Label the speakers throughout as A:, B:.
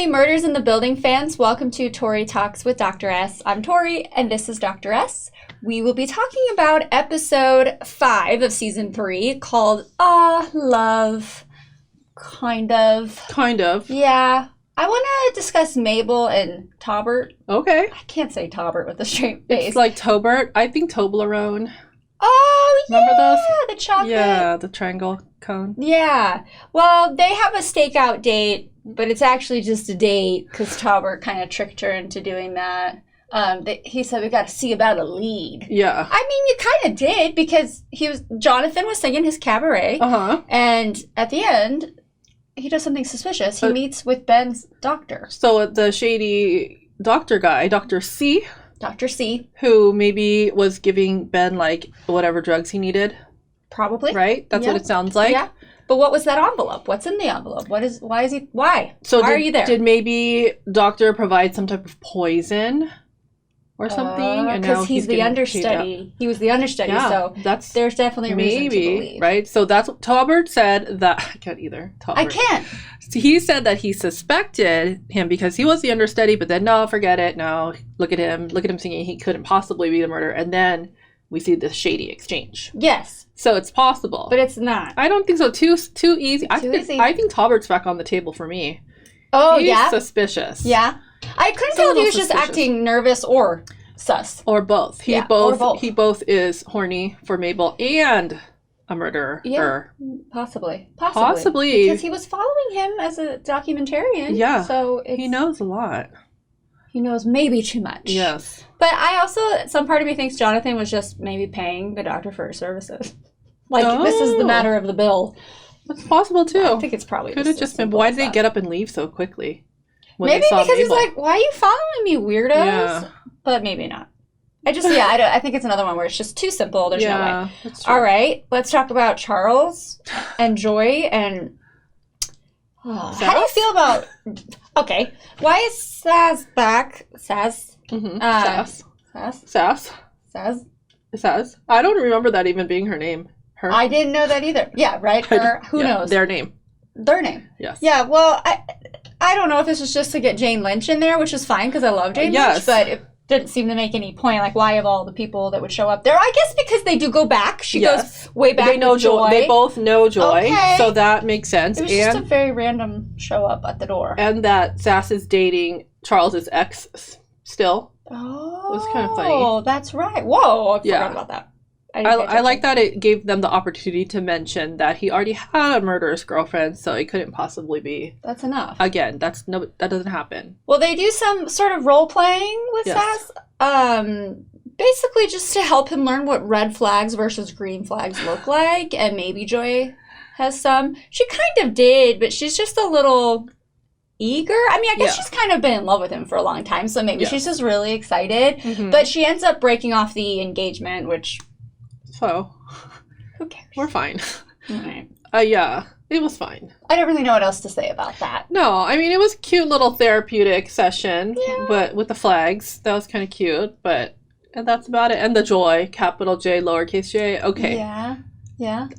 A: Hey, Murders in the Building fans, welcome to Tori Talks with Dr. S. I'm Tori, and this is Dr. S. We will be talking about episode 5 of season 3 called Love. Kind of. Yeah. I want to discuss Mabel and Taubert.
B: Okay.
A: I can't say Taubert with a straight face.
B: It's like Tobert. I think Toblerone.
A: Oh, yeah.
B: Remember those?
A: The chocolate.
B: Yeah, the triangle cone.
A: Yeah. Well, they have a stakeout date, but it's actually just a date because Taubert kind of tricked her into doing that. He said we got to see about a lead.
B: Yeah.
A: I mean, you kind of did because Jonathan was singing his cabaret, and at the end, he does something suspicious. He meets with Ben's doctor.
B: So the shady doctor guy, Dr. C.
A: Dr. C.
B: Who maybe was giving Ben like whatever drugs he needed.
A: Probably.
B: Right? That's what it sounds like.
A: Yeah. But what was that envelope? What's in the envelope? Why? So why are you there?
B: Did maybe doctor provide some type of poison or something?
A: Because he's the understudy. He was the understudy, so there's definitely a reason to believe.
B: Right? So that's what Taubert said that... I can't either. Taubert.
A: I can't.
B: So he said that he suspected him because he was the understudy, but then, no, forget it. No, look at him singing. He couldn't possibly be the murderer. And then we see this shady exchange.
A: Yes.
B: So it's possible.
A: But it's not.
B: I don't think so. Too easy. I think Taubert's back on the table for me.
A: Oh,
B: He's
A: yeah?
B: suspicious.
A: Yeah. I couldn't tell if he was just acting nervous or sus.
B: Or both. He both is horny for Mabel and a murderer.
A: Yeah, possibly.
B: Possibly.
A: Because he was following him as a documentarian.
B: Yeah.
A: So
B: he knows a lot.
A: He knows maybe too much.
B: Yes.
A: But I also, some part of me thinks Jonathan was just maybe paying the doctor for her services. This is the matter of the bill.
B: That's possible too.
A: I think it's probably
B: could have just been. Why did they get up and leave so quickly?
A: Maybe because he's like, "Why are you following me, weirdos?" Yeah. But maybe not. I think it's another one where it's just too simple. There's no way. That's true. All right, let's talk about Charles and Joy and. How do you feel about? Okay, why is Saz back? Saz.
B: Mm-hmm. Saz. I don't remember that even being her name. Her.
A: I didn't know that either. Yeah, right. Her. Who knows?
B: Their name.
A: Yes. Yeah. Well, I don't know if this was just to get Jane Lynch in there, which is fine because I love Jane Lynch, but it didn't seem to make any point. Like, why of all the people that would show up there? I guess because they do go back. She goes way back.
B: They know Joy. They both know Joy,
A: okay.
B: So that makes sense.
A: It was just a very random show up at the door.
B: And that Sass is dating Charles's ex still.
A: Oh,
B: it was kind of funny.
A: Oh, that's right. Whoa, I forgot about that.
B: I like that it gave them the opportunity to mention that he already had a murderous girlfriend, so it couldn't possibly be.
A: That's enough.
B: Again, that doesn't happen.
A: Well, they do some sort of role playing with Sass, basically just to help him learn what red flags versus green flags look like, and maybe Joy has some. She kind of did, but she's just a little eager. I mean, I guess she's kind of been in love with him for a long time, so maybe she's just really excited. Mm-hmm. But she ends up breaking off the engagement, which.
B: So,
A: who cares?
B: We're fine.
A: Right.
B: Yeah, it was fine.
A: I don't really know what else to say about that.
B: No, I mean, it was a cute little therapeutic session, but with the flags. That was kind of cute, and that's about it. And the Joy, capital J, lowercase j. Okay.
A: Yeah.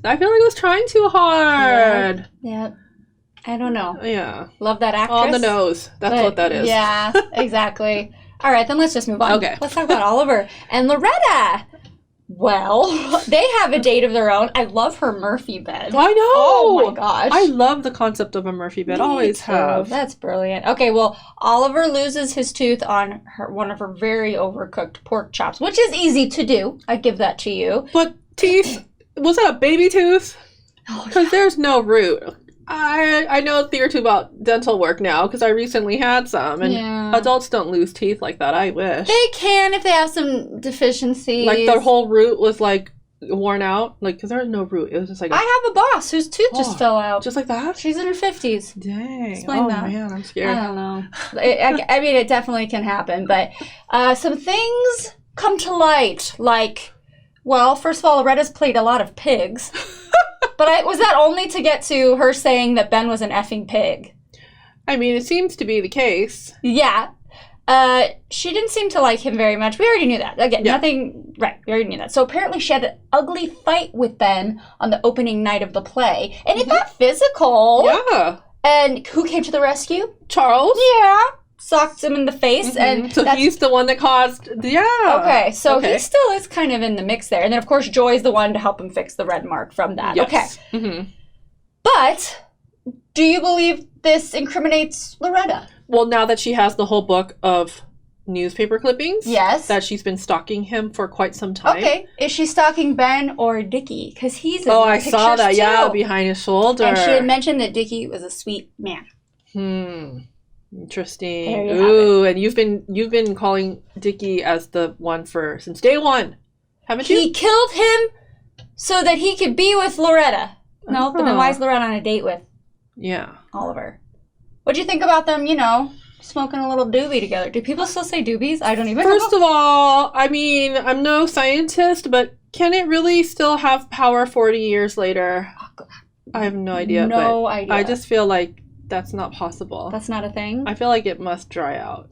B: I feel like it was trying too hard.
A: Yeah. I don't know.
B: Yeah.
A: Love that actress.
B: On the nose. That's what that is.
A: Yeah, exactly. All right, then let's just move on.
B: Okay.
A: Let's talk about Oliver and Loretta. Well, they have a date of their own. I love her Murphy bed.
B: I know.
A: Oh my gosh.
B: I love the concept of a Murphy bed. Always have.
A: That's brilliant. Okay, well, Oliver loses his tooth on one of her very overcooked pork chops, which is easy to do. I give that to you.
B: But teeth, was that a baby tooth? Because there's no root. I know a thing or two about dental work now because I recently had some, and adults don't lose teeth like that. I wish
A: they can if they have some deficiencies.
B: Like the whole root was like worn out, like because there was no root. It was just like
A: I have a boss whose tooth just fell out,
B: just like that.
A: She's in her 50s.
B: Dang.
A: Explain that.
B: Man, I'm scared.
A: I don't know. I mean, it definitely can happen, but some things come to light. Like, well, first of all, Loretta's played a lot of pigs. But was that only to get to her saying that Ben was an effing pig?
B: I mean, it seems to be the case.
A: Yeah. She didn't seem to like him very much. We already knew that. Again, nothing... Right, we already knew that. So apparently she had an ugly fight with Ben on the opening night of the play. And it got physical.
B: Yeah.
A: And who came to the rescue?
B: Charles.
A: Yeah. Socked him in the face. And
B: so he's the one that caused... Yeah.
A: Okay, so he still is kind of in the mix there. And then, of course, Joy's the one to help him fix the red mark from that.
B: Yes.
A: Okay.
B: Mm-hmm.
A: But do you believe this incriminates Loretta?
B: Well, now that she has the whole book of newspaper clippings,
A: yes,
B: that she's been stalking him for quite some time.
A: Okay, is she stalking Ben or Dickie? Because he's in
B: I saw that.
A: too.
B: Yeah, behind his shoulder.
A: And she had mentioned that Dickie was a sweet man.
B: Interesting. Ooh, and you've been calling Dickie as the one since day one, haven't you?
A: He killed him so that he could be with Loretta. No, but then why is Loretta on a date with?
B: Yeah,
A: Oliver. What'd you think about them? Smoking a little doobie together. Do people still say doobies? I don't even know.
B: First of all, I mean, I'm no scientist, but can it really still have power 40 years later? I have no idea.
A: No idea.
B: I just feel like that's not possible.
A: That's not a thing?
B: I feel like it must dry out.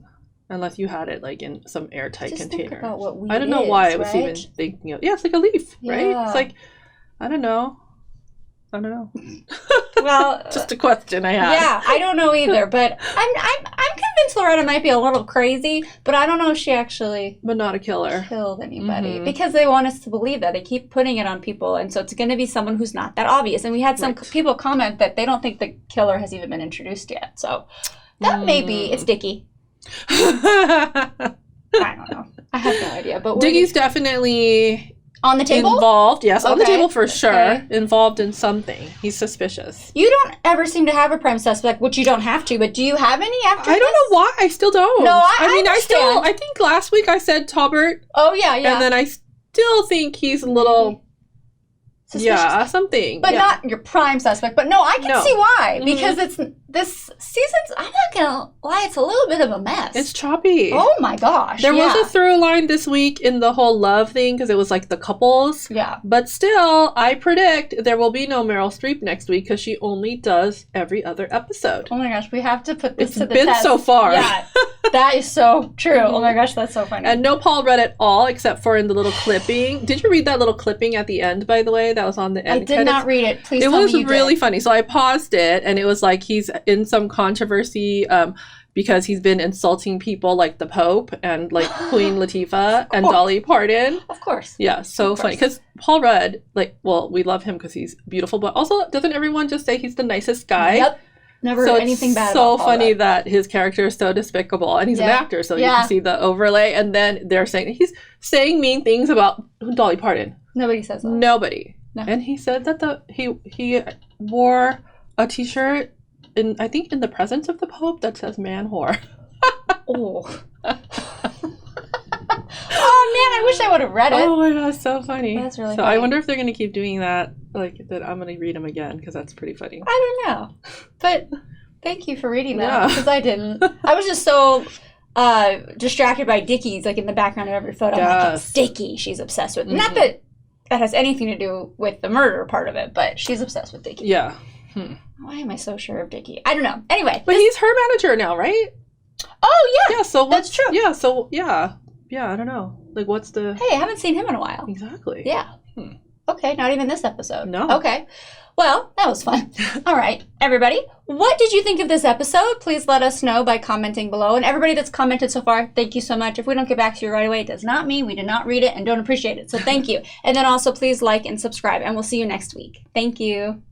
B: Unless you had it, like, in some airtight container.
A: Think about what weed
B: I don't know why I was
A: right?
B: even thinking of... Yeah, it's like a leaf, right? It's like... I don't know.
A: Well,
B: just a question I have.
A: Yeah, I don't know either, but I'm convinced Loretta might be a little crazy, but I don't know if she actually
B: but not a killer
A: killed anybody because they want us to believe that. They keep putting it on people, and so it's going to be someone who's not that obvious. And we had some people comment that they don't think the killer has even been introduced yet. So that may be it's Dickie. I don't know. I have no idea, but
B: Dickie's definitely
A: on the table?
B: Involved, yes. On the table for sure. Involved in something. He's suspicious.
A: You don't ever seem to have a prime suspect, which you don't have to, but do you have any after
B: I don't know why. I still don't.
A: No, I
B: think last week I said Talbert.
A: Oh, yeah.
B: And then I still think he's a little... Suspicious. Yeah, something.
A: But not your prime suspect. But no, I can see why. Because it's this season's, I'm not going to lie, it's a little bit of a mess.
B: It's choppy.
A: Oh my gosh.
B: There was a through line this week in the whole love thing because it was like the couples.
A: Yeah.
B: But still, I predict there will be no Meryl Streep next week because she only does every other episode.
A: Oh my gosh, we have to put this to the test.
B: It's been so far.
A: Yeah. That is so true. Oh my gosh, that's so funny.
B: And no Paul Rudd at all, except for in the little clipping. Did you read that little clipping at the end, by the way? That was on the end.
A: I did not read it. Please tell me you did.
B: It was really funny. So I paused it, and it was like he's in some controversy because he's been insulting people like the Pope and like Queen Latifah and Dolly Parton.
A: Of course.
B: Yeah, so funny. Because Paul Rudd, we love him because he's beautiful, but also doesn't everyone just say he's the nicest guy?
A: Yep. Never heard anything bad about
B: So funny that his character is so despicable, and he's an actor, so you can see the overlay. And then they're saying he's saying mean things about Dolly Parton.
A: Nobody says that.
B: Nobody. No. And he said that he wore a T-shirt in the presence of the Pope that says "man whore."
A: Oh. Oh man, I wish I would have read it.
B: Oh my god, so funny.
A: That's really
B: so
A: funny.
B: I wonder if they're going to keep doing that. That I'm going to read them again because that's pretty funny.
A: I don't know, but thank you for reading that because I didn't. I was just so distracted by Dickie's in the background of every photo. I'm like, it's Dickie she's obsessed with. Not that has anything to do with the murder part of it, but she's obsessed with Dickie.
B: Yeah.
A: Why am I so sure of Dickie? I don't know. Anyway,
B: but he's her manager now, right?
A: Oh yeah.
B: Yeah. So
A: that's true.
B: Yeah. So yeah. I don't know. What's the?
A: Hey, I haven't seen him in a while.
B: Exactly.
A: Yeah. Okay, not even this episode.
B: No.
A: Okay. Well, that was fun. All right, everybody. What did you think of this episode? Please let us know by commenting below. And everybody that's commented so far, thank you so much. If we don't get back to you right away, it does not mean we did not read it and don't appreciate it. So thank you. And then also please like and subscribe. And we'll see you next week. Thank you.